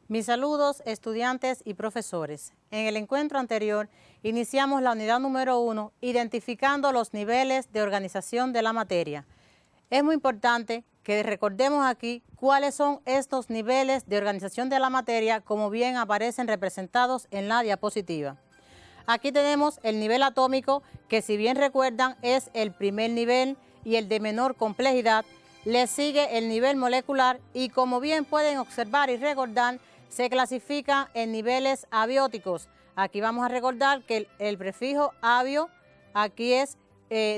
Mis saludos, estudiantes y profesores. En el encuentro anterior iniciamos la unidad número 1, identificando los niveles de organización de la materia. Es muy importante que recordemos aquí cuáles son estos niveles de organización de la materia, como bien aparecen representados en la diapositiva. Aquí tenemos el nivel atómico, que si bien recuerdan es el primer nivel y el de menor complejidad. Le sigue el nivel molecular y, como bien pueden observar y recordar, se clasifica en niveles abióticos. Aquí vamos a recordar que el prefijo abio aquí es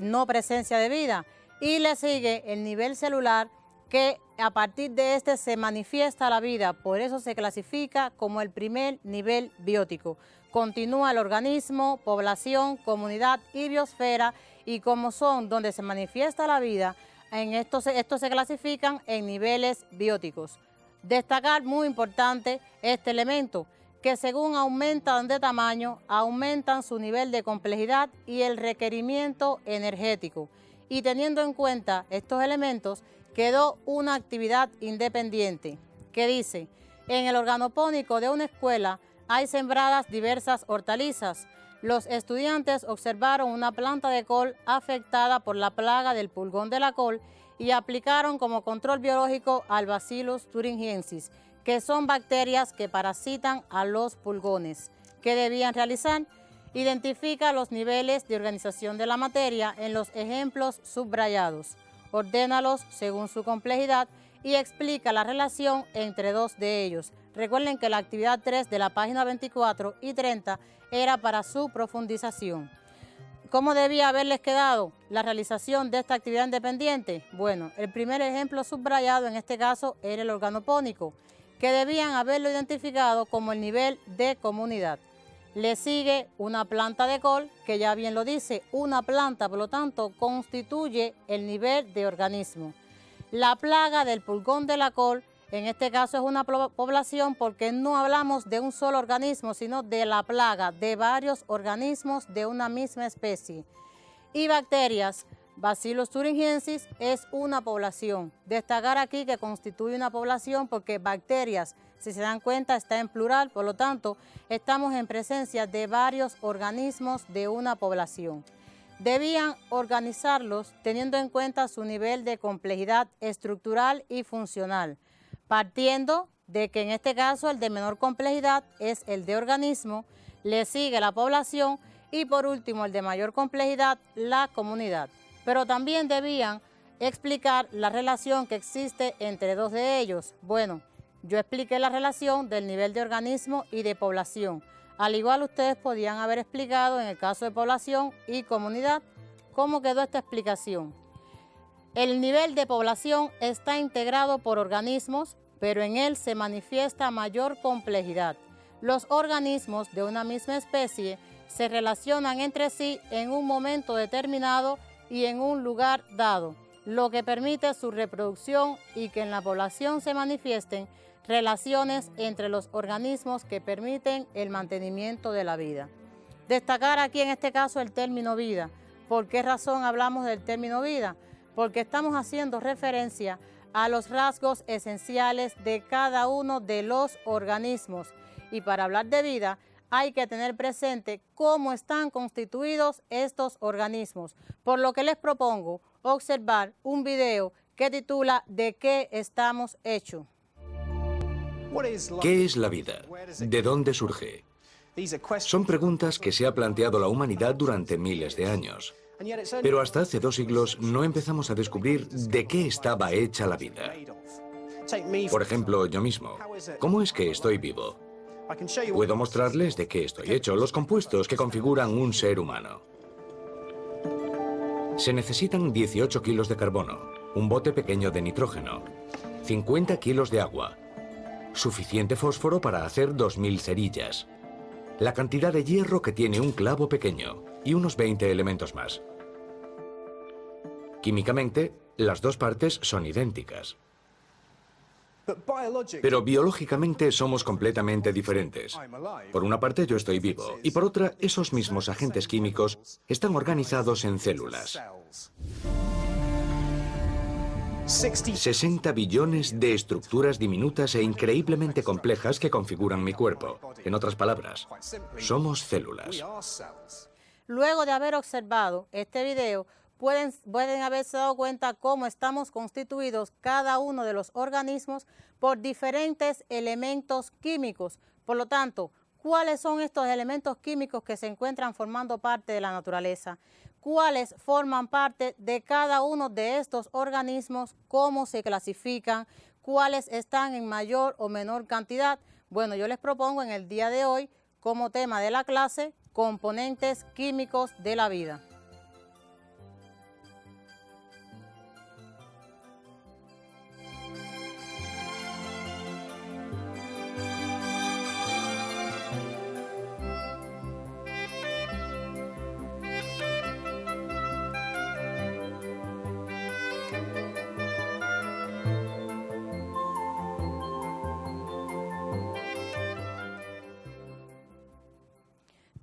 no presencia de vida. Y le sigue el nivel celular, que a partir de este se manifiesta la vida, por eso se clasifica como el primer nivel biótico. Continúa el organismo, población, comunidad y biosfera, y como son donde se manifiesta la vida, estos se clasifican en niveles bióticos. Destacar, muy importante, este elemento, que según aumentan de tamaño, aumentan su nivel de complejidad y el requerimiento energético. Y teniendo en cuenta estos elementos, quedó una actividad independiente, que dice: en el organopónico de una escuela hay sembradas diversas hortalizas. Los estudiantes observaron una planta de col afectada por la plaga del pulgón de la col y aplicaron como control biológico al Bacillus thuringiensis, que son bacterias que parasitan a los pulgones. ¿Qué debían realizar? Identifica los niveles de organización de la materia en los ejemplos subrayados. Ordénalos según su complejidad y explica la relación entre dos de ellos. Recuerden que la actividad 3 de la página 24 y 30 era para su profundización. ¿Cómo debía haberles quedado la realización de esta actividad independiente? Bueno, el primer ejemplo subrayado en este caso era el organopónico, que debían haberlo identificado como el nivel de comunidad. Le sigue una planta de col, que ya bien lo dice, una planta, por lo tanto, constituye el nivel de organismo. La plaga del pulgón de la col, en este caso es una población, porque no hablamos de un solo organismo, sino de la plaga de varios organismos de una misma especie. Y bacterias, Bacillus thuringiensis es una población. Destacar aquí que constituye una población porque bacterias, si se dan cuenta, está en plural, por lo tanto, estamos en presencia de varios organismos de una población. Debían organizarlos teniendo en cuenta su nivel de complejidad estructural y funcional, partiendo de que en este caso el de menor complejidad es el de organismo, le sigue la población y por último el de mayor complejidad, la comunidad. Pero también debían explicar la relación que existe entre dos de ellos. Bueno, yo expliqué la relación del nivel de organismo y de población. Al igual ustedes podían haber explicado en el caso de población y comunidad cómo quedó esta explicación. El nivel de población está integrado por organismos, pero en él se manifiesta mayor complejidad. Los organismos de una misma especie se relacionan entre sí en un momento determinado y en un lugar dado, lo que permite su reproducción y que en la población se manifiesten relaciones entre los organismos que permiten el mantenimiento de la vida. Destacar aquí en este caso el término vida. ¿Por qué razón hablamos del término vida? Porque estamos haciendo referencia a los rasgos esenciales de cada uno de los organismos. Y para hablar de vida hay que tener presente cómo están constituidos estos organismos. Por lo que les propongo observar un video que titula ¿De qué estamos hechos? ¿Qué es la vida? ¿De dónde surge? Son preguntas que se ha planteado la humanidad durante miles de años. Pero hasta hace 2 siglos no empezamos a descubrir de qué estaba hecha la vida. Por ejemplo, yo mismo. ¿Cómo es que estoy vivo? Puedo mostrarles de qué estoy hecho, los compuestos que configuran un ser humano. Se necesitan 18 kilos de carbono, un bote pequeño de nitrógeno, 50 kilos de agua, suficiente fósforo para hacer 2000 cerillas, la cantidad de hierro que tiene un clavo pequeño y unos 20 elementos más. Químicamente, las dos partes son idénticas. Pero biológicamente somos completamente diferentes. Por una parte yo estoy vivo y por otra esos mismos agentes químicos están organizados en células. 60 billones de estructuras diminutas e increíblemente complejas que configuran mi cuerpo. En otras palabras, somos células. Luego de haber observado este video, pueden haberse dado cuenta cómo estamos constituidos cada uno de los organismos por diferentes elementos químicos. Por lo tanto, ¿cuáles son estos elementos químicos que se encuentran formando parte de la naturaleza? ¿Cuáles forman parte de cada uno de estos organismos? ¿Cómo se clasifican? ¿Cuáles están en mayor o menor cantidad? Bueno, yo les propongo en el día de hoy, como tema de la clase, componentes químicos de la vida.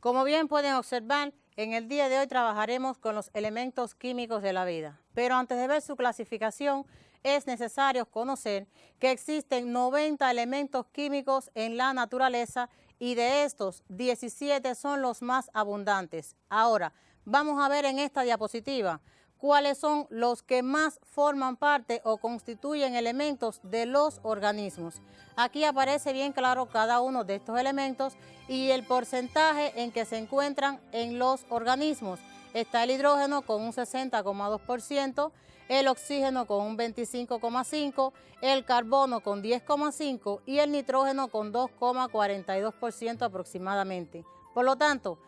Como bien pueden observar, en el día de hoy trabajaremos con los elementos químicos de la vida. Pero antes de ver su clasificación, es necesario conocer que existen 90 elementos químicos en la naturaleza y de estos, 17 son los más abundantes. Ahora, vamos a ver en esta diapositiva cuáles son los que más forman parte o constituyen elementos de los organismos. Aquí aparece bien claro cada uno de estos elementos y el porcentaje en que se encuentran en los organismos. Está el hidrógeno con un 60,2%, el oxígeno con un 25,5%, el carbono con 10,5% y el nitrógeno con 2,42% aproximadamente. Por lo tanto,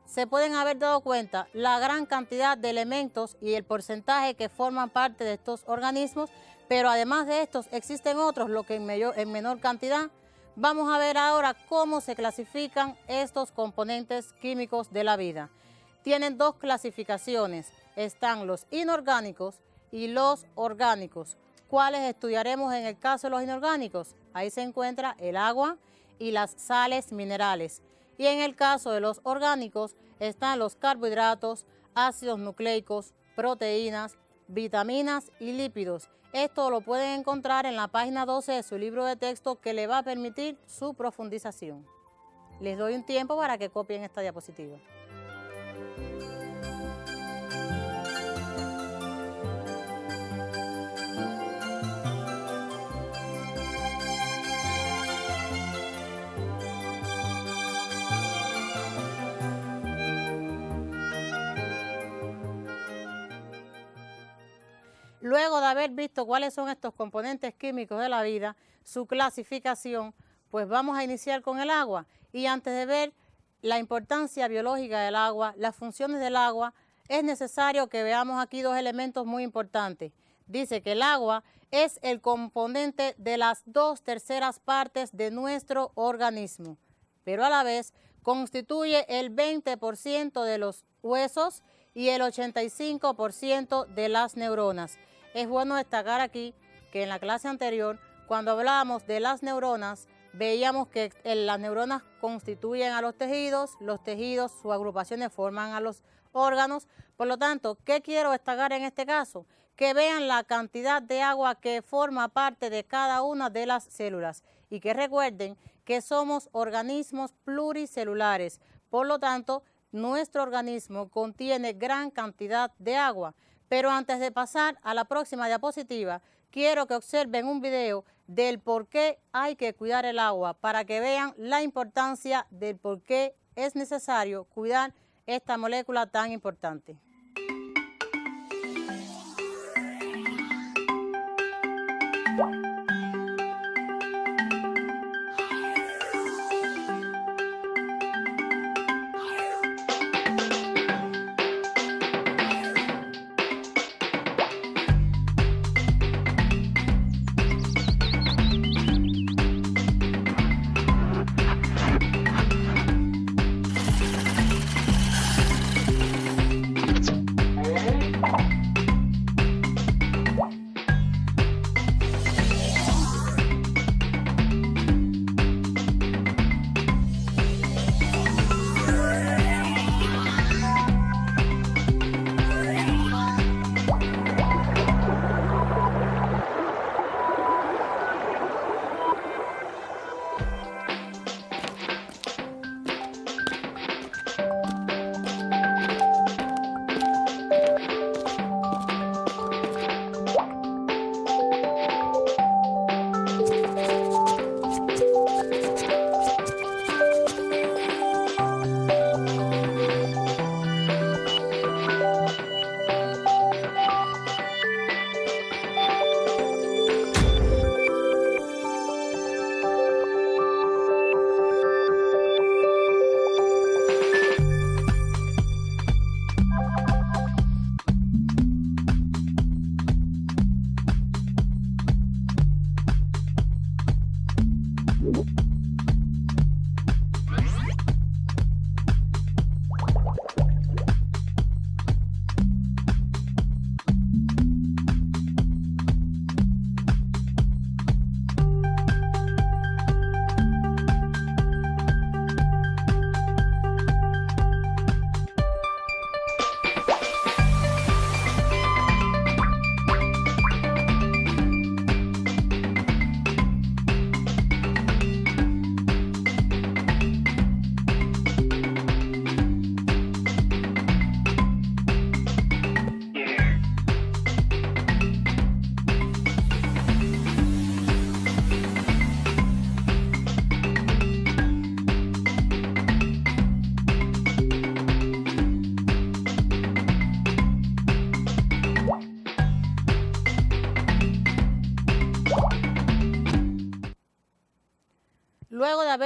se pueden haber dado cuenta la gran cantidad de elementos y el porcentaje que forman parte de estos organismos, pero además de estos existen otros, lo que en menor cantidad. Vamos a ver ahora cómo se clasifican estos componentes químicos de la vida. Tienen dos clasificaciones, están los inorgánicos y los orgánicos. ¿Cuáles estudiaremos en el caso de los inorgánicos? Ahí se encuentra el agua y las sales minerales. Y en el caso de los orgánicos están los carbohidratos, ácidos nucleicos, proteínas, vitaminas y lípidos. Esto lo pueden encontrar en la página 12 de su libro de texto que le va a permitir su profundización. Les doy un tiempo para que copien esta diapositiva. Luego de haber visto cuáles son estos componentes químicos de la vida, su clasificación, pues vamos a iniciar con el agua. Y antes de ver la importancia biológica del agua, las funciones del agua, es necesario que veamos aquí dos elementos muy importantes. Dice que el agua es el componente de las 2/3 partes de nuestro organismo, pero a la vez constituye el 20% de los huesos y el 85% de las neuronas. Es bueno destacar aquí que en la clase anterior, cuando hablábamos de las neuronas, veíamos que las neuronas constituyen a los tejidos, sus agrupaciones forman a los órganos. Por lo tanto, ¿qué quiero destacar en este caso? Que vean la cantidad de agua que forma parte de cada una de las células y que recuerden que somos organismos pluricelulares. Por lo tanto, nuestro organismo contiene gran cantidad de agua. Pero antes de pasar a la próxima diapositiva, quiero que observen un video del por qué hay que cuidar el agua, para que vean la importancia del por qué es necesario cuidar esta molécula tan importante.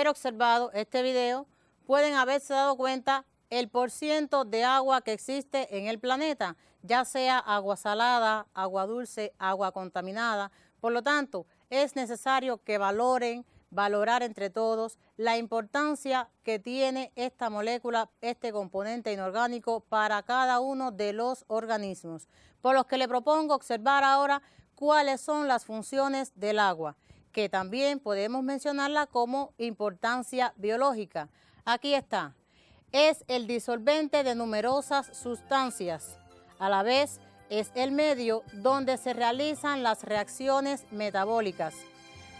observado este video, pueden haberse dado cuenta el % de agua que existe en el planeta, ya sea agua salada, agua dulce, agua contaminada. Por lo tanto, es necesario que valorar entre todos la importancia que tiene esta molécula, este componente inorgánico para cada uno de los organismos. Por lo que le propongo observar ahora cuáles son las funciones del agua, que también podemos mencionarla como importancia biológica. Aquí está. Es el disolvente de numerosas sustancias. A la vez, es el medio donde se realizan las reacciones metabólicas.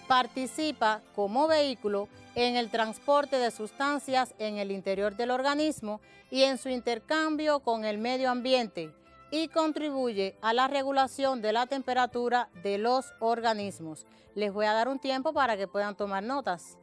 Participa como vehículo en el transporte de sustancias en el interior del organismo y en su intercambio con el medio ambiente, y contribuye a la regulación de la temperatura de los organismos. Les voy a dar un tiempo para que puedan tomar notas.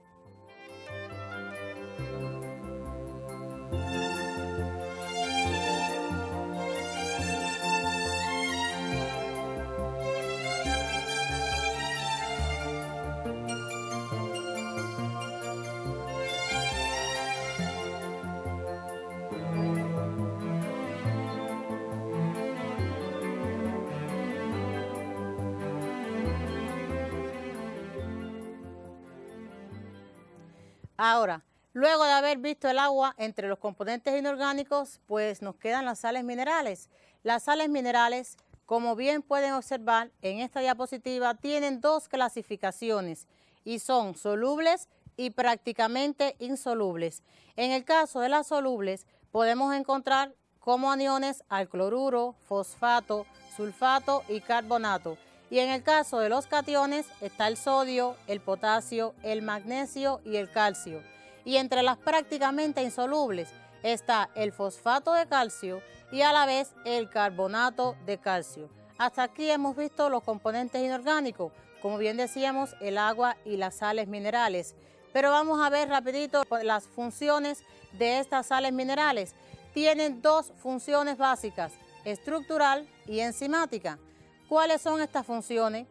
Ahora, luego de haber visto el agua entre los componentes inorgánicos, pues nos quedan las sales minerales. Las sales minerales, como bien pueden observar en esta diapositiva, tienen dos clasificaciones y son solubles y prácticamente insolubles. En el caso de las solubles, podemos encontrar como aniones al cloruro, fosfato, sulfato y carbonato. Y en el caso de los cationes está el sodio, el potasio, el magnesio y el calcio. Y entre las prácticamente insolubles está el fosfato de calcio y a la vez el carbonato de calcio. Hasta aquí hemos visto los componentes inorgánicos, como bien decíamos, el agua y las sales minerales. Pero vamos a ver rapidito las funciones de estas sales minerales. Tienen dos funciones básicas, estructural y enzimática. ¿Cuáles son estas funciones?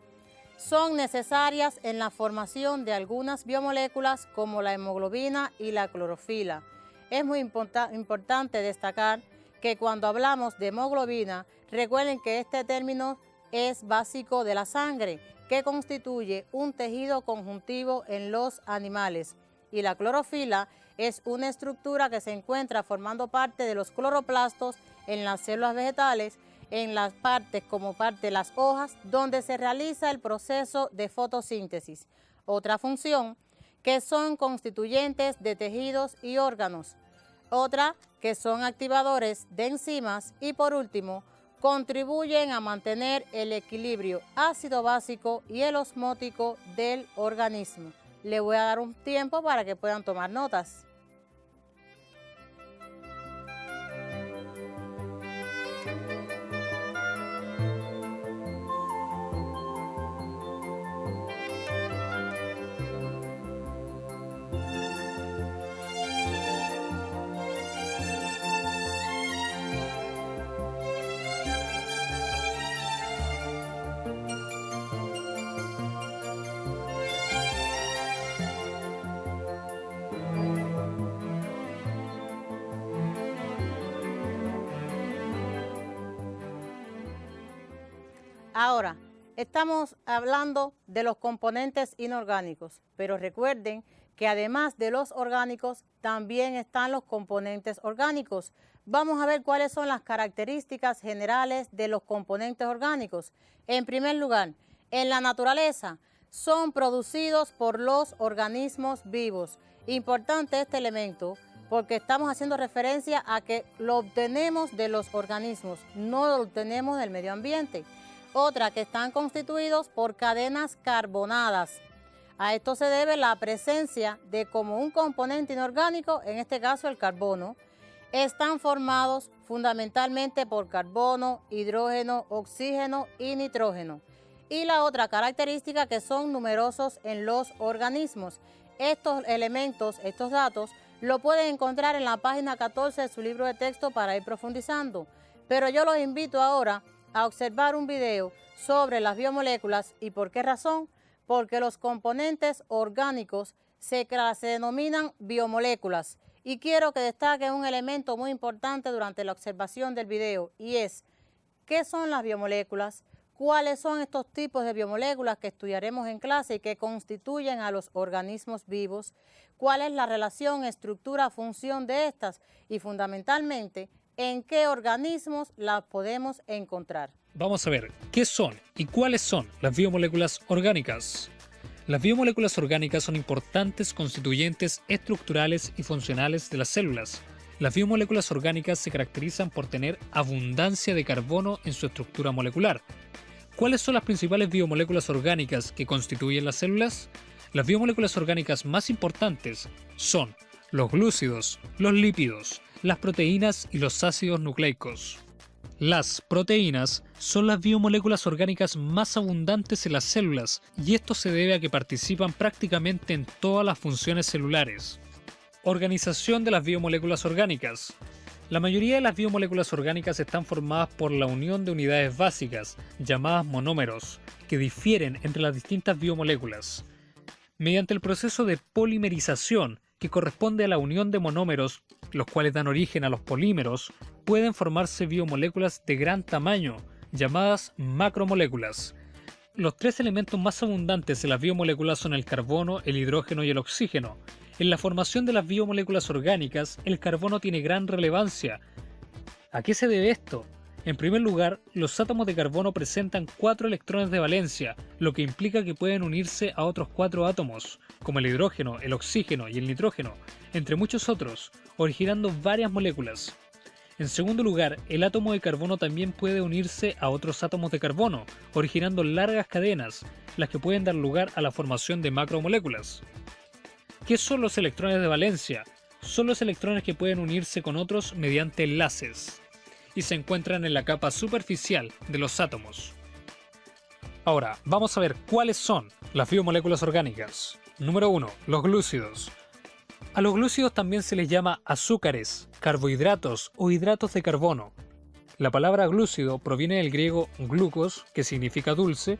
Son necesarias en la formación de algunas biomoléculas como la hemoglobina y la clorofila. Es muy importante destacar que cuando hablamos de hemoglobina, recuerden que este término es básico de la sangre, que constituye un tejido conjuntivo en los animales. Y la clorofila es una estructura que se encuentra formando parte de los cloroplastos en las células vegetales, en las partes como parte de las hojas, donde se realiza el proceso de fotosíntesis. Otra función, que son constituyentes de tejidos y órganos. Otra, que son activadores de enzimas. Y por último, contribuyen a mantener el equilibrio ácido básico y el osmótico del organismo. Le voy a dar un tiempo para que puedan tomar notas. Ahora, estamos hablando de los componentes inorgánicos, pero recuerden que además de los orgánicos, también están los componentes orgánicos. Vamos a ver cuáles son las características generales de los componentes orgánicos. En primer lugar, en la naturaleza, son producidos por los organismos vivos. Importante este elemento porque estamos haciendo referencia a que lo obtenemos de los organismos, no lo obtenemos del medio ambiente. Otra, que están constituidos por cadenas carbonadas. A esto se debe la presencia de como un componente inorgánico, en este caso el carbono. Están formados fundamentalmente por carbono, hidrógeno, oxígeno y nitrógeno. Y la otra característica, que son numerosos en los organismos. Estos elementos, estos datos, lo pueden encontrar en la página 14 de su libro de texto para ir profundizando. Pero yo los invito ahora a observar un video sobre las biomoléculas. ¿Y por qué razón? Porque los componentes orgánicos se denominan biomoléculas. Y quiero que destaque un elemento muy importante durante la observación del video, y es, ¿qué son las biomoléculas? ¿Cuáles son estos tipos de biomoléculas que estudiaremos en clase y que constituyen a los organismos vivos? ¿Cuál es la relación, estructura, función de estas? Y fundamentalmente, ¿en qué organismos las podemos encontrar? Vamos a ver, ¿qué son y cuáles son las biomoléculas orgánicas? Las biomoléculas orgánicas son importantes constituyentes estructurales y funcionales de las células. Las biomoléculas orgánicas se caracterizan por tener abundancia de carbono en su estructura molecular. ¿Cuáles son las principales biomoléculas orgánicas que constituyen las células? Las biomoléculas orgánicas más importantes son los glúcidos, los lípidos, las proteínas y los ácidos nucleicos. Las proteínas son las biomoléculas orgánicas más abundantes en las células y esto se debe a que participan prácticamente en todas las funciones celulares. Organización de las biomoléculas orgánicas. La mayoría de las biomoléculas orgánicas están formadas por la unión de unidades básicas, llamadas monómeros, que difieren entre las distintas biomoléculas. Mediante el proceso de polimerización, que corresponde a la unión de monómeros, los cuales dan origen a los polímeros, pueden formarse biomoléculas de gran tamaño, llamadas macromoléculas. Los tres elementos más abundantes en las biomoléculas son el carbono, el hidrógeno y el oxígeno. En la formación de las biomoléculas orgánicas, el carbono tiene gran relevancia. ¿A qué se debe esto? En primer lugar, los átomos de carbono presentan 4 electrones de valencia, lo que implica que pueden unirse a otros 4 átomos, como el hidrógeno, el oxígeno y el nitrógeno, entre muchos otros, originando varias moléculas. En segundo lugar, el átomo de carbono también puede unirse a otros átomos de carbono, originando largas cadenas, las que pueden dar lugar a la formación de macromoléculas. ¿Qué son los electrones de valencia? Son los electrones que pueden unirse con otros mediante enlaces y se encuentran en la capa superficial de los átomos. Ahora, vamos a ver cuáles son las biomoléculas orgánicas. Número 1. Los glúcidos. A los glúcidos también se les llama azúcares, carbohidratos o hidratos de carbono. La palabra glúcido proviene del griego glucos, que significa dulce,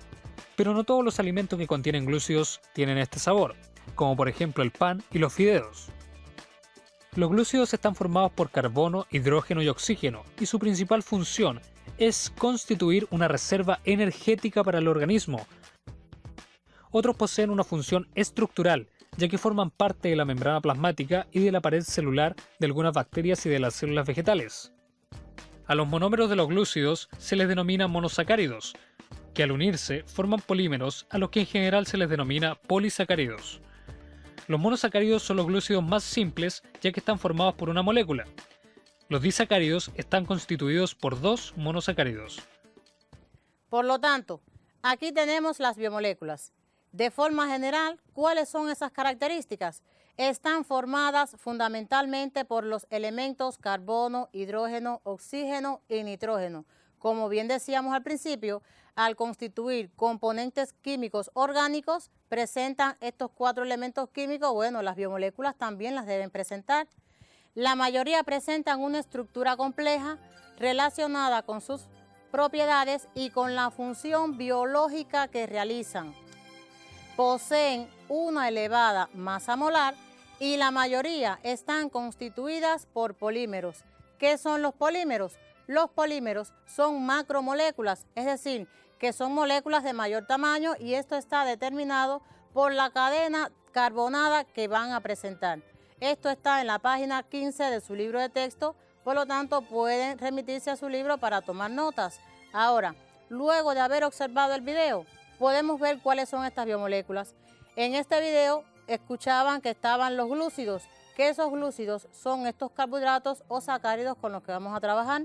pero no todos los alimentos que contienen glúcidos tienen este sabor, como por ejemplo el pan y los fideos. Los glúcidos están formados por carbono, hidrógeno y oxígeno, y su principal función es constituir una reserva energética para el organismo. Otros poseen una función estructural, ya que forman parte de la membrana plasmática y de la pared celular de algunas bacterias y de las células vegetales. A los monómeros de los glúcidos se les denomina monosacáridos, que al unirse forman polímeros a los que en general se les denomina polisacáridos. Los monosacáridos son los glúcidos más simples, ya que están formados por una molécula. Los disacáridos están constituidos por 2 monosacáridos. Por lo tanto, aquí tenemos las biomoléculas. De forma general, ¿cuáles son esas características? Están formadas fundamentalmente por los elementos carbono, hidrógeno, oxígeno y nitrógeno. Como bien decíamos al principio, al constituir componentes químicos orgánicos, presentan estos 4 elementos químicos. Bueno, las biomoléculas también las deben presentar. La mayoría presentan una estructura compleja relacionada con sus propiedades y con la función biológica que realizan. Poseen una elevada masa molar y la mayoría están constituidas por polímeros. ¿Qué son los polímeros? Los polímeros son macromoléculas, es decir, que son moléculas de mayor tamaño y esto está determinado por la cadena carbonada que van a presentar. Esto está en la página 15 de su libro de texto, por lo tanto pueden remitirse a su libro para tomar notas. Ahora, luego de haber observado el video, podemos ver cuáles son estas biomoléculas. En este video escuchaban que estaban los glúcidos, que esos glúcidos son estos carbohidratos o sacáridos con los que vamos a trabajar,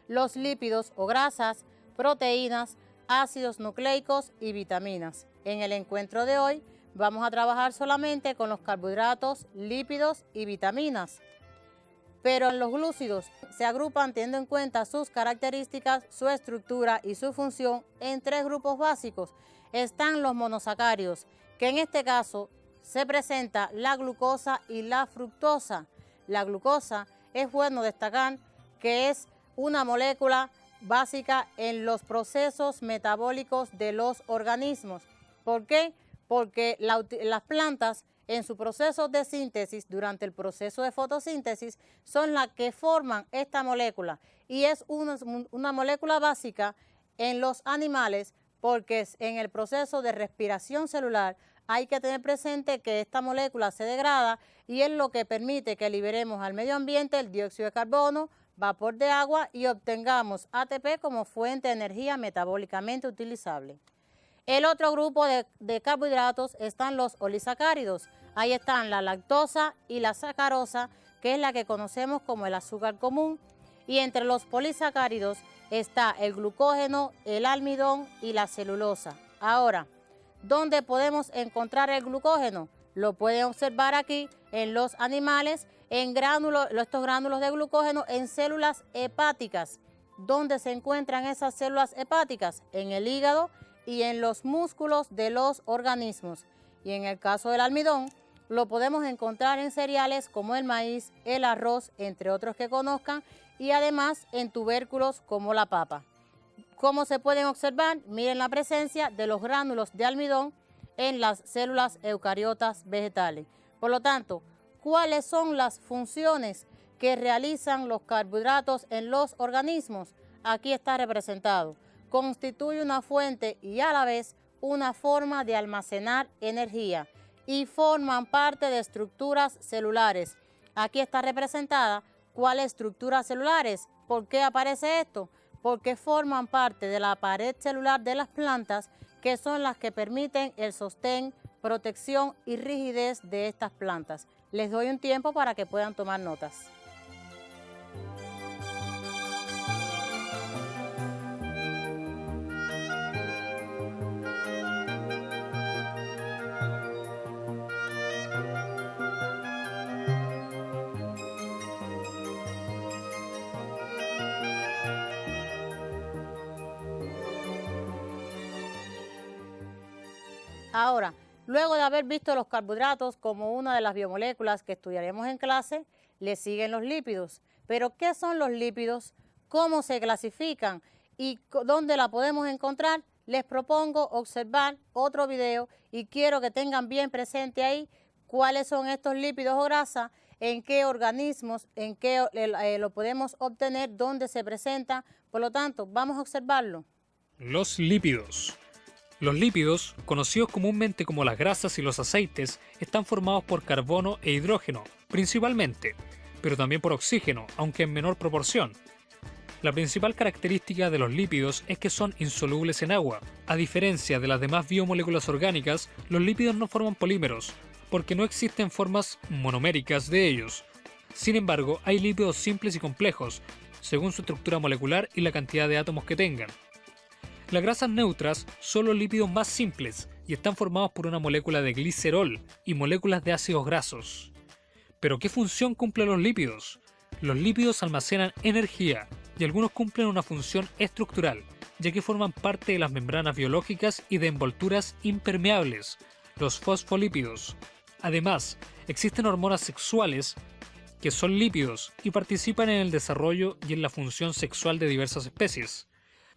los lípidos o grasas, proteínas, ácidos nucleicos y vitaminas. En el encuentro de hoy vamos a trabajar solamente con los carbohidratos, lípidos y vitaminas. Pero en los glúcidos se agrupan teniendo en cuenta sus características, su estructura y su función en 3 grupos básicos. Están los monosacáridos, que en este caso se presenta la glucosa y la fructosa. La glucosa es bueno destacar que es una molécula básica en los procesos metabólicos de los organismos. ¿Por qué? Porque las plantas en su proceso de síntesis, durante el proceso de fotosíntesis, son las que forman esta molécula. Y es una molécula básica en los animales porque en el proceso de respiración celular hay que tener presente que esta molécula se degrada y es lo que permite que liberemos al medio ambiente el dióxido de carbono, vapor de agua y obtengamos ATP como fuente de energía metabólicamente utilizable. El otro grupo de carbohidratos están los olisacáridos. Ahí están la lactosa y la sacarosa, que es la que conocemos como el azúcar común. Y entre los polisacáridos está el glucógeno, el almidón y la celulosa. Ahora, ¿dónde podemos encontrar el glucógeno? Lo pueden observar aquí en los animales, en estos gránulos de glucógeno en células hepáticas. ¿Dónde se encuentran esas células hepáticas? En el hígado y en los músculos de los organismos. Y en el caso del almidón, lo podemos encontrar en cereales como el maíz, el arroz, entre otros que conozcan, y además en tubérculos como la papa. ¿Cómo se pueden observar? Miren la presencia de los gránulos de almidón en las células eucariotas vegetales. Por lo tanto, ¿cuáles son las funciones que realizan los carbohidratos en los organismos? Aquí está representado. Constituye una fuente y a la vez una forma de almacenar energía y forman parte de estructuras celulares. Aquí está representada cuáles estructuras celulares. ¿Por qué aparece esto? Porque forman parte de la pared celular de las plantas, que son las que permiten el sostén, protección y rigidez de estas plantas. Les doy un tiempo para que puedan tomar notas. Ahora, luego de haber visto los carbohidratos como una de las biomoléculas que estudiaremos en clase, le siguen los lípidos. Pero, ¿qué son los lípidos? ¿Cómo se clasifican? ¿Y dónde la podemos encontrar? Les propongo observar otro video y quiero que tengan bien presente ahí cuáles son estos lípidos o grasas, en qué organismos, en qué lo podemos obtener, dónde se presenta. Por lo tanto, vamos a observarlo. Los lípidos. Los lípidos, conocidos comúnmente como las grasas y los aceites, están formados por carbono e hidrógeno, principalmente, pero también por oxígeno, aunque en menor proporción. La principal característica de los lípidos es que son insolubles en agua. A diferencia de las demás biomoléculas orgánicas, los lípidos no forman polímeros, porque no existen formas monoméricas de ellos. Sin embargo, hay lípidos simples y complejos, según su estructura molecular y la cantidad de átomos que tengan. Las grasas neutras son los lípidos más simples y están formados por una molécula de glicerol y moléculas de ácidos grasos. ¿Pero qué función cumplen los lípidos? Los lípidos almacenan energía y algunos cumplen una función estructural, ya que forman parte de las membranas biológicas y de envolturas impermeables, los fosfolípidos. Además, existen hormonas sexuales que son lípidos y participan en el desarrollo y en la función sexual de diversas especies.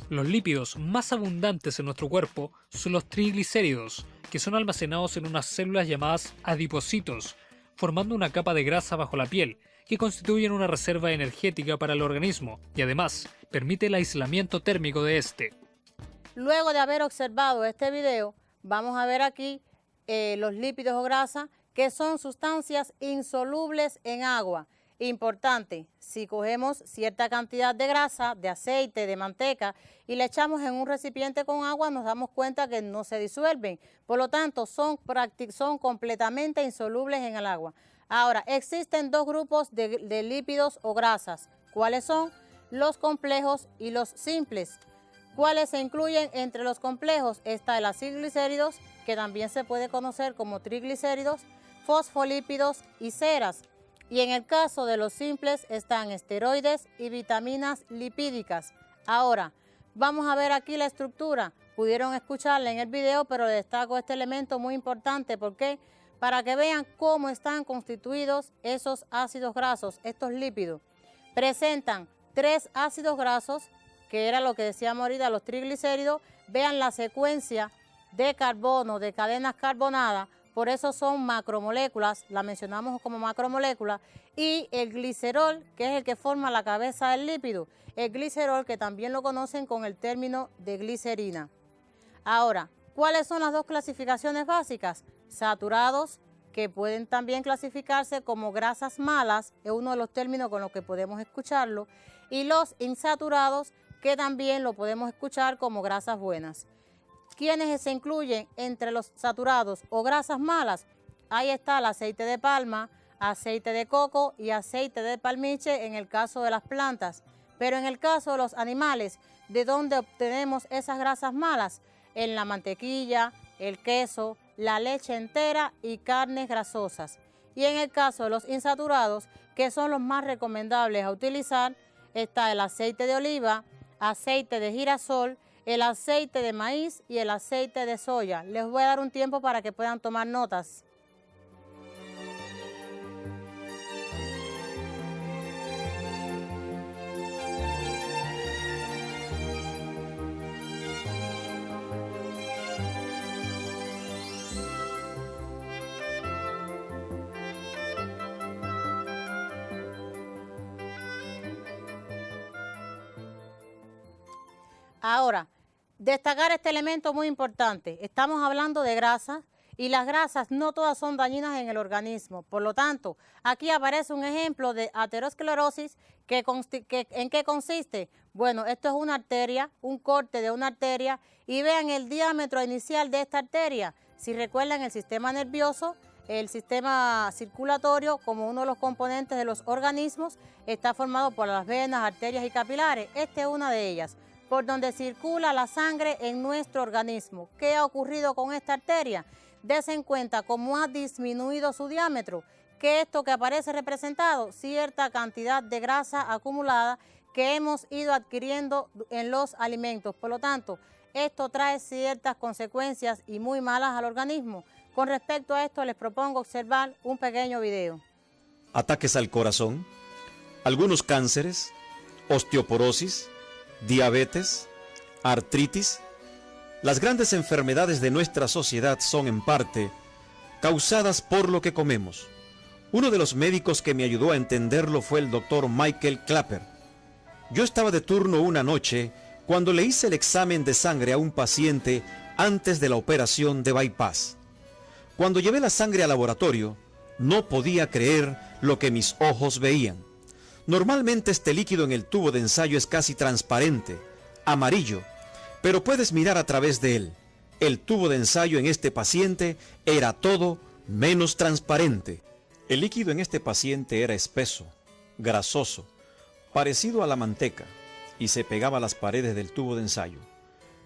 Los lípidos más abundantes en nuestro cuerpo son los triglicéridos, que son almacenados en unas células llamadas adipocitos, formando una capa de grasa bajo la piel, que constituyen una reserva energética para el organismo y además permite el aislamiento térmico de este. Luego de haber observado este video, vamos a ver aquí los lípidos o grasas, que son sustancias insolubles en agua. Importante, si cogemos cierta cantidad de grasa, de aceite, de manteca y le echamos en un recipiente con agua, nos damos cuenta que no se disuelven. Por lo tanto, son completamente insolubles en el agua. Ahora, existen dos grupos de lípidos o grasas. ¿Cuáles son? Los complejos y los simples. ¿Cuáles se incluyen entre los complejos? Está el acilglicéridos, que también se puede conocer como triglicéridos, fosfolípidos y ceras. Y en el caso de los simples están esteroides y vitaminas lipídicas. Ahora, vamos a ver aquí la estructura. Pudieron escucharla en el video, pero destaco este elemento muy importante. ¿Por qué? Para que vean cómo están constituidos esos ácidos grasos, estos lípidos. Presentan 3 ácidos grasos, que era lo que decíamos ahorita, los triglicéridos. Vean la secuencia de carbono, de cadenas carbonadas, por eso son macromoléculas, la mencionamos como macromolécula, y el glicerol, que es el que forma la cabeza del lípido, el glicerol que también lo conocen con el término de glicerina. Ahora, ¿cuáles son las dos clasificaciones básicas? Saturados, que pueden también clasificarse como grasas malas, es uno de los términos con los que podemos escucharlo, y los insaturados, que también lo podemos escuchar como grasas buenas. ¿Quiénes se incluyen entre los saturados o grasas malas? Ahí está el aceite de palma, aceite de coco y aceite de palmiche en el caso de las plantas. Pero en el caso de los animales, ¿de dónde obtenemos esas grasas malas? En la mantequilla, el queso, la leche entera y carnes grasosas. Y en el caso de los insaturados, que son los más recomendables a utilizar, está el aceite de oliva, aceite de girasol, el aceite de maíz y el aceite de soya. Les voy a dar un tiempo para que puedan tomar notas. Ahora, destacar este elemento muy importante. Estamos hablando de grasas y las grasas no todas son dañinas en el organismo. Por lo tanto, aquí aparece un ejemplo de aterosclerosis. ¿En qué consiste? Bueno, esto es una arteria, un corte de una arteria, y vean el diámetro inicial de esta arteria. Si recuerdan, el sistema nervioso, el sistema circulatorio, como uno de los componentes de los organismos, está formado por las venas, arterias y capilares. Esta es una de ellas, por donde circula la sangre en nuestro organismo. ¿Qué ha ocurrido con esta arteria? Dense en cuenta cómo ha disminuido su diámetro, que esto que aparece representado, cierta cantidad de grasa acumulada que hemos ido adquiriendo en los alimentos. Por lo tanto, esto trae ciertas consecuencias y muy malas al organismo. Con respecto a esto, les propongo observar un pequeño video. Ataques al corazón, algunos cánceres, osteoporosis, diabetes, artritis. Las grandes enfermedades de nuestra sociedad son en parte causadas por lo que comemos. Uno de los médicos que me ayudó a entenderlo fue el doctor Michael Clapper. Yo estaba de turno una noche cuando le hice el examen de sangre a un paciente antes de la operación de bypass. Cuando llevé la sangre al laboratorio, no podía creer lo que mis ojos veían. Normalmente este líquido en el tubo de ensayo es casi transparente, amarillo, pero puedes mirar a través de él. El tubo de ensayo en este paciente era todo menos transparente. El líquido en este paciente era espeso, grasoso, parecido a la manteca, y se pegaba a las paredes del tubo de ensayo.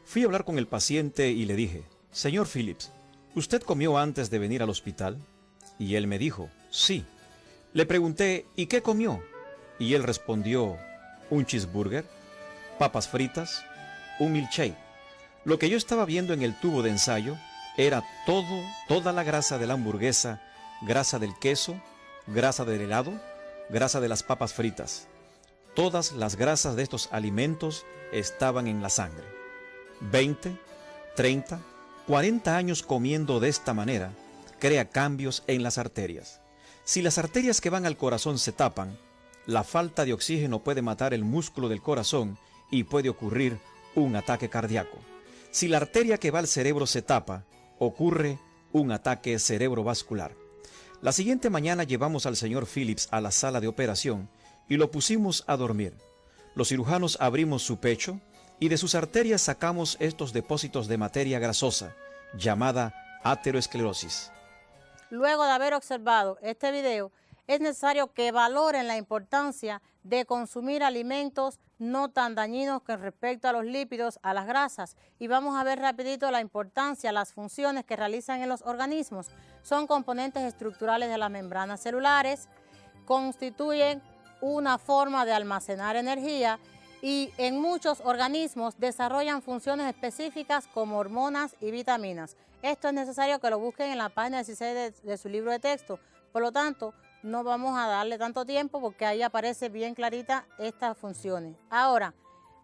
Fui a hablar con el paciente y le dije: «Señor Phillips, ¿usted comió antes de venir al hospital?» Y él me dijo: «Sí». Le pregunté: «¿Y qué comió?» Y él respondió: un cheeseburger, papas fritas, un milkshake. Lo que yo estaba viendo en el tubo de ensayo era toda la grasa de la hamburguesa, grasa del queso, grasa del helado, grasa de las papas fritas. Todas las grasas de estos alimentos estaban en la sangre. 20, 30, 40 años comiendo de esta manera crea cambios en las arterias. Si las arterias que van al corazón se tapan, la falta de oxígeno puede matar el músculo del corazón y puede ocurrir un ataque cardíaco. Si la arteria que va al cerebro se tapa, ocurre un ataque cerebrovascular. La siguiente mañana llevamos al señor Phillips a la sala de operación y lo pusimos a dormir. Los cirujanos abrimos su pecho y de sus arterias sacamos estos depósitos de materia grasosa, llamada aterosclerosis. Luego de haber observado este video, es necesario que valoren la importancia de consumir alimentos no tan dañinos con respecto a los lípidos, a las grasas. Y vamos a ver rapidito la importancia, las funciones que realizan en los organismos. Son componentes estructurales de las membranas celulares, constituyen una forma de almacenar energía y en muchos organismos desarrollan funciones específicas como hormonas y vitaminas. Esto es necesario que lo busquen en la página 16 de su libro de texto. Por lo tanto, no vamos a darle tanto tiempo porque ahí aparece bien clarita estas funciones. Ahora,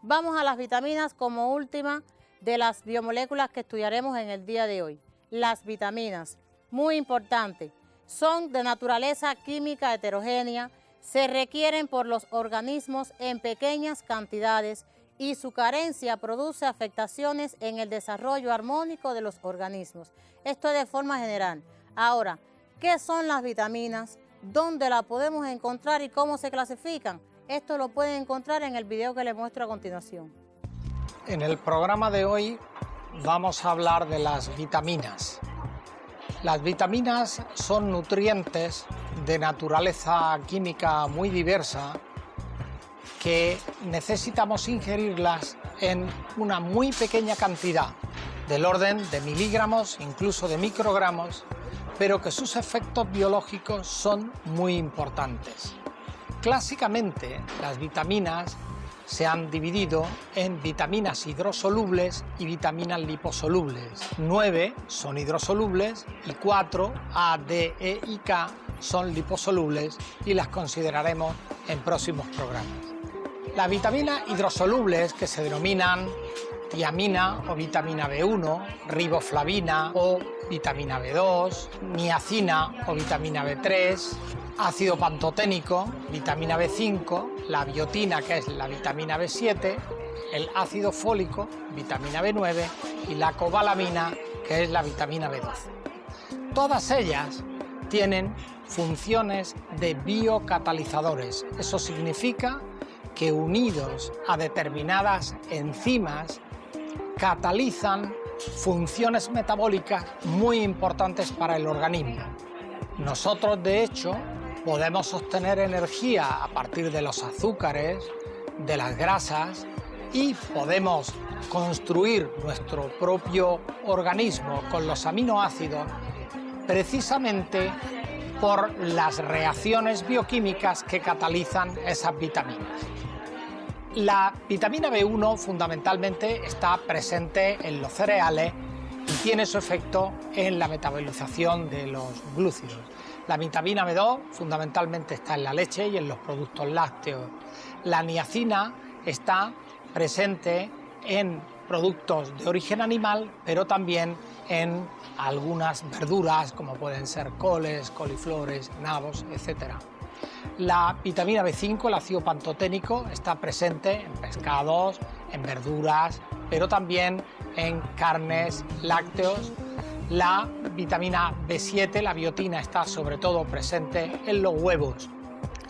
vamos a las vitaminas como última de las biomoléculas que estudiaremos en el día de hoy. Las vitaminas. Muy importante, son de naturaleza química heterogénea, se requieren por los organismos en pequeñas cantidades y su carencia produce afectaciones en el desarrollo armónico de los organismos. Esto es de forma general. Ahora, ¿qué son las vitaminas? ¿Dónde las podemos encontrar y cómo se clasifican? Esto lo pueden encontrar en el video que les muestro a continuación. En el programa de hoy vamos a hablar de las vitaminas. Las vitaminas son nutrientes de naturaleza química muy diversa que necesitamos ingerirlas en una muy pequeña cantidad, del orden de miligramos, incluso de microgramos, pero que sus efectos biológicos son muy importantes. Clásicamente, las vitaminas se han dividido en vitaminas hidrosolubles y vitaminas liposolubles. 9 son hidrosolubles y 4, A, D, E y K, son liposolubles y las consideraremos en próximos programas. Las vitaminas hidrosolubles, que se denominan tiamina o vitamina B1, riboflavina o vitamina B2, niacina o vitamina B3, ácido pantoténico, vitamina B5, la biotina, que es la vitamina B7, el ácido fólico, vitamina B9 y la cobalamina, que es la vitamina B12. Todas ellas tienen funciones de biocatalizadores. Eso significa que unidos a determinadas enzimas catalizan funciones metabólicas muy importantes para el organismo. Nosotros, de hecho, podemos obtener energía a partir de los azúcares, de las grasas y podemos construir nuestro propio organismo con los aminoácidos precisamente por las reacciones bioquímicas que catalizan esas vitaminas. La vitamina B1 fundamentalmente está presente en los cereales y tiene su efecto en la metabolización de los glúcidos. La vitamina B2 fundamentalmente está en la leche y en los productos lácteos. La niacina está presente en productos de origen animal, pero también en algunas verduras como pueden ser coles, coliflores, nabos, etc. La vitamina B5, el ácido pantoténico, está presente en pescados, en verduras, pero también en carnes, lácteos. La vitamina B7, la biotina, está sobre todo presente en los huevos.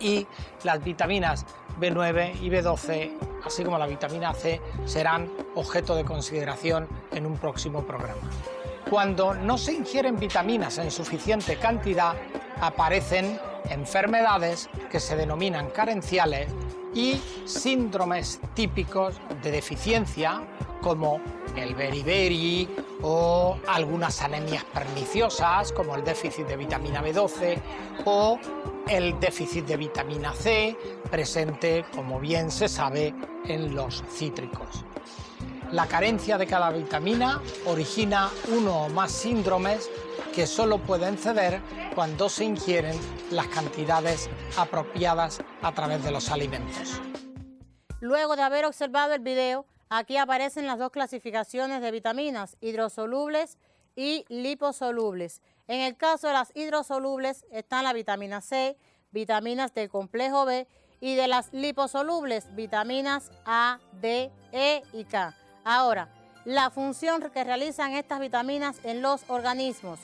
Y las vitaminas B9 y B12, así como la vitamina C, serán objeto de consideración en un próximo programa. Cuando no se ingieren vitaminas en suficiente cantidad, aparecen enfermedades que se denominan carenciales y síndromes típicos de deficiencia como el beriberi o algunas anemias perniciosas como el déficit de vitamina B12 o el déficit de vitamina C presente, como bien se sabe, en los cítricos. La carencia de cada vitamina origina uno o más síndromes que solo pueden ceder cuando se ingieren las cantidades apropiadas a través de los alimentos. Luego de haber observado el video, aquí aparecen las dos clasificaciones de vitaminas, hidrosolubles y liposolubles. En el caso de las hidrosolubles están la vitamina C, vitaminas del complejo B, y de las liposolubles, vitaminas A, D, E y K. Ahora, la función que realizan estas vitaminas en los organismos: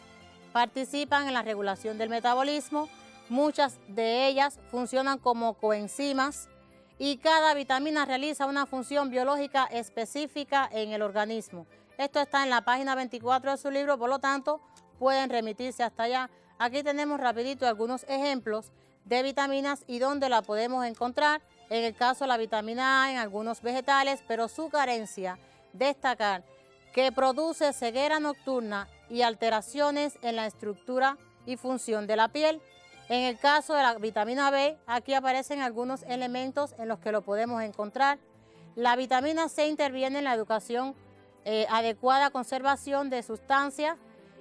participan en la regulación del metabolismo, muchas de ellas funcionan como coenzimas y cada vitamina realiza una función biológica específica en el organismo. Esto está en la página 24 de su libro, por lo tanto pueden remitirse hasta allá. Aquí tenemos rapidito algunos ejemplos de vitaminas y dónde la podemos encontrar. En el caso de la vitamina A en algunos vegetales, pero su carencia, destacar que produce ceguera nocturna y alteraciones en la estructura y función de la piel. En el caso de la vitamina B, aquí aparecen algunos elementos en los que lo podemos encontrar. La vitamina C interviene en la educación, adecuada conservación de sustancias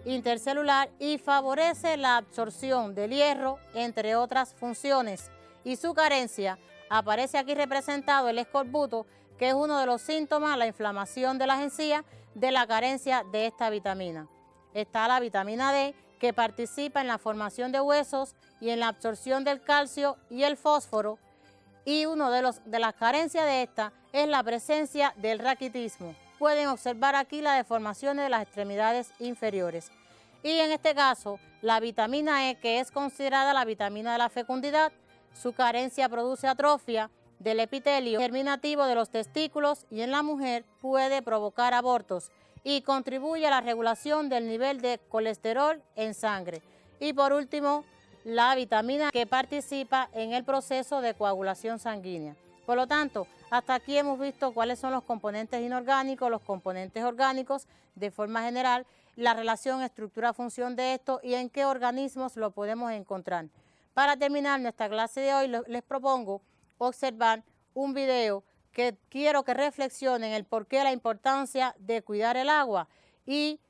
intercelular y favorece la absorción del hierro, entre otras funciones. Y su carencia, aparece aquí representado el escorbuto, que es uno de los síntomas, la inflamación de las encías, de la carencia de esta vitamina. Está la vitamina D, que participa en la formación de huesos y en la absorción del calcio y el fósforo, y una de las carencias de esta es la presencia del raquitismo. Pueden observar aquí las deformaciones de las extremidades inferiores. Y en este caso, la vitamina E, que es considerada la vitamina de la fecundidad, su carencia produce atrofia del epitelio germinativo de los testículos y en la mujer puede provocar abortos y contribuye a la regulación del nivel de colesterol en sangre. Y por último, la vitamina que participa en el proceso de coagulación sanguínea. Por lo tanto, hasta aquí hemos visto cuáles son los componentes inorgánicos, los componentes orgánicos de forma general, la relación estructura-función de esto y en qué organismos lo podemos encontrar. Para terminar nuestra clase de hoy, les propongo observar un video que quiero que reflexionen el por qué la importancia de cuidar el agua y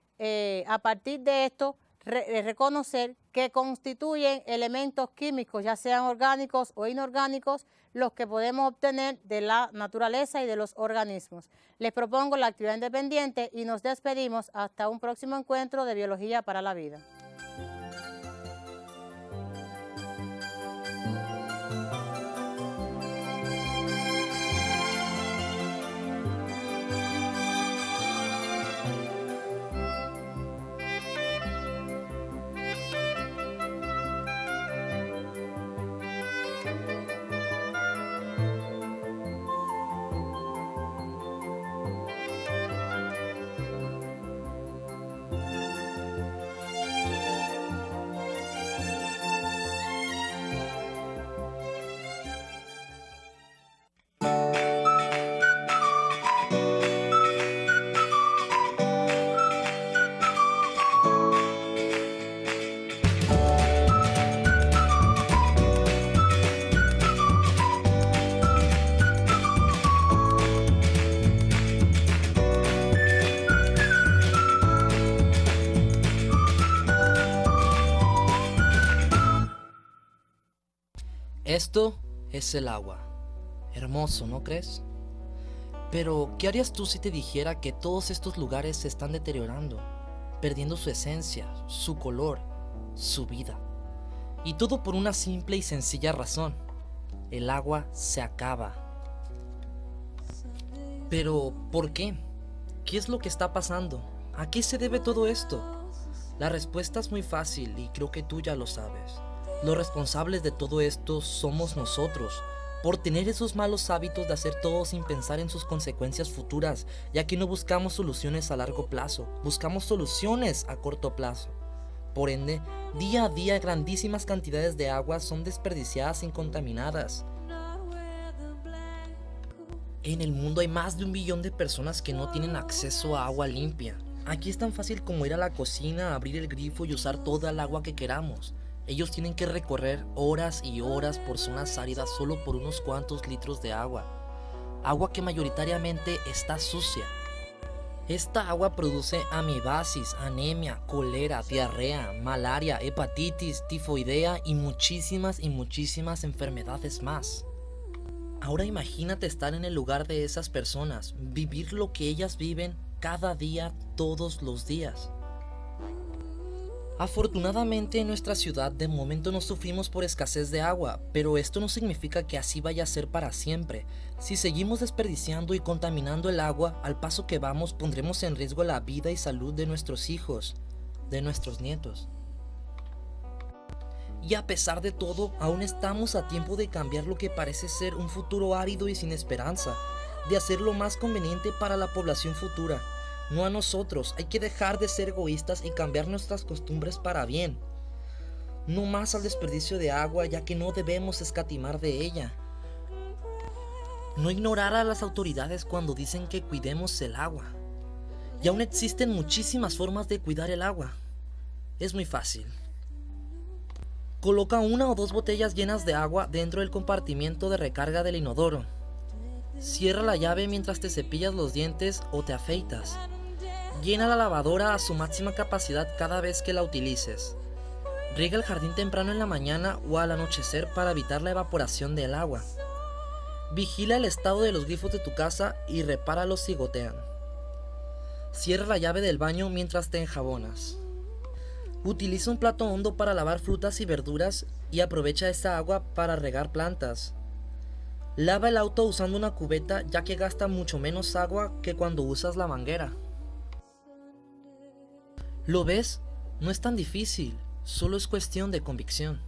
a partir de esto reconocer que constituyen elementos químicos, ya sean orgánicos o inorgánicos, los que podemos obtener de la naturaleza y de los organismos. Les propongo la actividad independiente y nos despedimos hasta un próximo encuentro de Biología para la Vida. Esto es el agua. Hermoso, ¿no crees? Pero, ¿qué harías tú si te dijera que todos estos lugares se están deteriorando, perdiendo su esencia, su color, su vida? Y todo por una simple y sencilla razón. El agua se acaba. Pero, ¿por qué? ¿Qué es lo que está pasando? ¿A qué se debe todo esto? La respuesta es muy fácil y creo que tú ya lo sabes. Los responsables de todo esto somos nosotros, por tener esos malos hábitos de hacer todo sin pensar en sus consecuencias futuras, ya que no buscamos soluciones a largo plazo, buscamos soluciones a corto plazo. Por ende, día a día grandísimas cantidades de agua son desperdiciadas y contaminadas. En el mundo hay más de 1 billón de personas que no tienen acceso a agua limpia. Aquí es tan fácil como ir a la cocina, abrir el grifo y usar toda el agua que queramos. Ellos tienen que recorrer horas y horas por zonas áridas solo por unos cuantos litros de agua. Agua que mayoritariamente está sucia. Esta agua produce amibasis, anemia, cólera, diarrea, malaria, hepatitis, tifoidea y muchísimas enfermedades más. Ahora imagínate estar en el lugar de esas personas, vivir lo que ellas viven cada día, todos los días. Afortunadamente en nuestra ciudad de momento no sufrimos por escasez de agua, pero esto no significa que así vaya a ser para siempre. Si seguimos desperdiciando y contaminando el agua, al paso que vamos pondremos en riesgo la vida y salud de nuestros hijos, de nuestros nietos. Y a pesar de todo, aún estamos a tiempo de cambiar lo que parece ser un futuro árido y sin esperanza, de hacerlo más conveniente para la población futura. No a nosotros, hay que dejar de ser egoístas y cambiar nuestras costumbres para bien. No más al desperdicio de agua, ya que no debemos escatimar de ella. No ignorar a las autoridades cuando dicen que cuidemos el agua. Y aún existen muchísimas formas de cuidar el agua. Es muy fácil. Coloca 1 o 2 botellas llenas de agua dentro del compartimiento de recarga del inodoro. Cierra la llave mientras te cepillas los dientes o te afeitas. Llena la lavadora a su máxima capacidad cada vez que la utilices. Riega el jardín temprano en la mañana o al anochecer para evitar la evaporación del agua. Vigila el estado de los grifos de tu casa y repáralos si gotean. Cierra la llave del baño mientras te enjabonas. Utiliza un plato hondo para lavar frutas y verduras y aprovecha esta agua para regar plantas. Lava el auto usando una cubeta, ya que gasta mucho menos agua que cuando usas la manguera. ¿Lo ves? No es tan difícil, solo es cuestión de convicción.